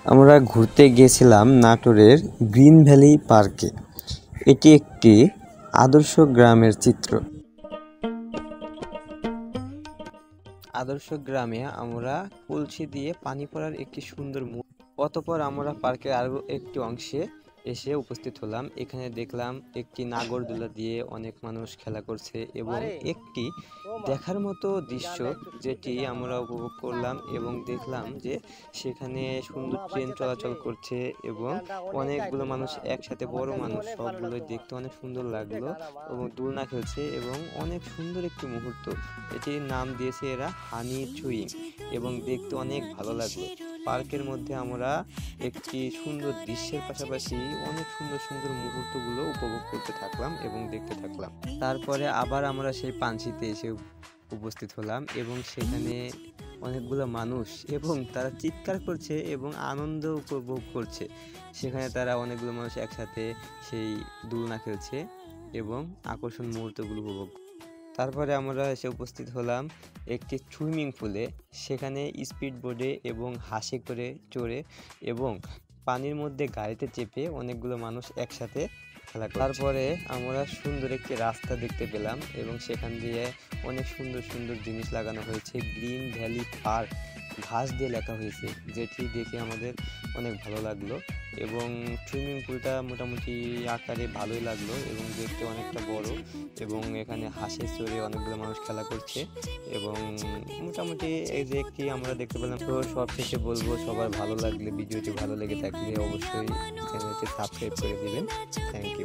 আমরা ঘুরতে গিয়েছিলাম নাটোরের গ্রিন ভ্যালি পার্কে। এটি একটি আদর্শ গ্রামের চিত্র। আদর্শ গ্রামে আমরা কলসি দিয়ে পানি পড়ার একটি সুন্দর অতঃপর আমরা পার্কের আরো একটি অংশে এসে উপস্থিত হলাম। এখানে দেখলাম একটি নাগরদোলা দিয়ে অনেক মানুষ খেলা করছে এবং একটি দেখার মতো দৃশ্য যেটি আমরা উপভোগ করলাম এবং দেখলাম যে সেখানে সুন্দর ট্রেন চলাচল করছে এবং অনেকগুলো মানুষ একসাথে, বড় মানুষ সবগুলোই দেখতে অনেক সুন্দর লাগলো এবং দোলনা খেলছে এবং অনেক সুন্দর একটি মুহূর্ত। এটির নাম দিয়েছে এরা হানি চুইং এবং দেখতে অনেক ভালো লাগলো। পার্কের মধ্যে আমরা একটি সুন্দর দৃশ্যের পাশাপাশি অনেক সুন্দর সুন্দর মুহূর্তগুলো উপভোগ করতে থাকলাম এবং দেখতে থাকলাম। তারপরে আবার আমরা সেই পানসিতে এসে উপস্থিত হলাম এবং সেখানে অনেকগুলো মানুষ এবং তারা চিৎকার করছে এবং আনন্দ উপভোগ করছে। সেখানে তারা অনেকগুলো মানুষ একসাথে সেই দোলনা খেলছে এবং আকর্ষণ মুহূর্তগুলো উপভোগ। তারপরে আমরা এসে উপস্থিত হলাম একটি সুইমিং পুলে। সেখানে স্পিড বোর্ডে এবং হাসি করে চড়ে এবং পানির মধ্যে গাড়িতে চেপে অনেকগুলো মানুষ একসাথে খেলা করে। তারপরে আমরা সুন্দর একটি রাস্তা দেখতে পেলাম এবং সেখান দিয়ে অনেক সুন্দর সুন্দর জিনিস লাগানো হয়েছে। গ্রিন ভ্যালি পার্ক ঘাস দিয়ে লেখা হয়েছে, যেটি দেখে আমাদের অনেক ভালো লাগলো এবং সুইমিং পুলটা মোটামুটি আকারে ভালোই লাগলো এবং দেখতে অনেকটা বড় এবং এখানে হাঁসে চড়ে অনেকগুলো মানুষ খেলা করছে এবং মোটামুটি এই যে একটি আমরা দেখতে পেলাম। তো সব শেষে বলবো, সবার ভালো লাগলে, ভিডিওটি ভালো লেগে থাকলে অবশ্যই চ্যানেলটি সাবস্ক্রাইব করে দিবেন। Thank you.